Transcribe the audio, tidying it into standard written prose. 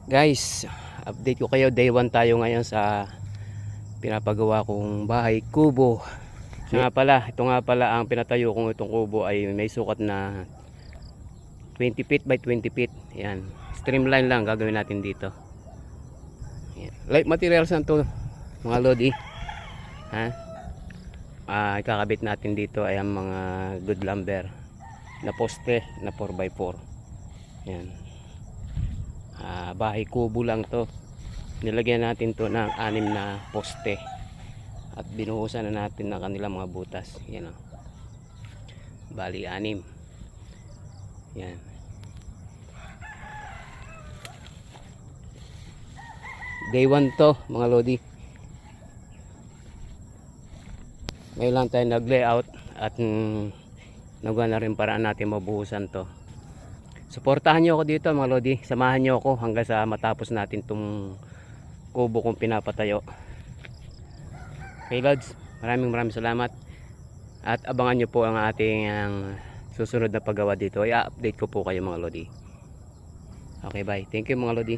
Guys, update ko kayo. Day 1 tayo ngayon sa pinapagawa kong bahay kubo. Ito nga pala ang pinatayo kong itong kubo ay may sukat na 20 feet by 20 feet. Yan. Streamline lang gagawin natin dito. Yan. Light materials na to mga lodi. Ha? Ikakabit natin dito ay ang mga good lumber na poste na 4x4. Yan. Bahay kubo lang to. Nilagyan natin to ng 6 na poste at binuhusan na natin ng kanilang mga butas. Yan o. Bali 6. Yan. Day 1 to mga lodi. Ngayon lang tayo nag layout at nagawa na rin paraan natin mabuhusan to. Suportahan nyo ako dito mga lodi. Samahan nyo ako hanggang sa matapos natin itong kubo kong pinapatayo. Okay lods, maraming salamat. At abangan nyo po ang ating susunod na paggawa dito. I-update ko po kayo mga lodi. Okay, bye. Thank you mga lodi.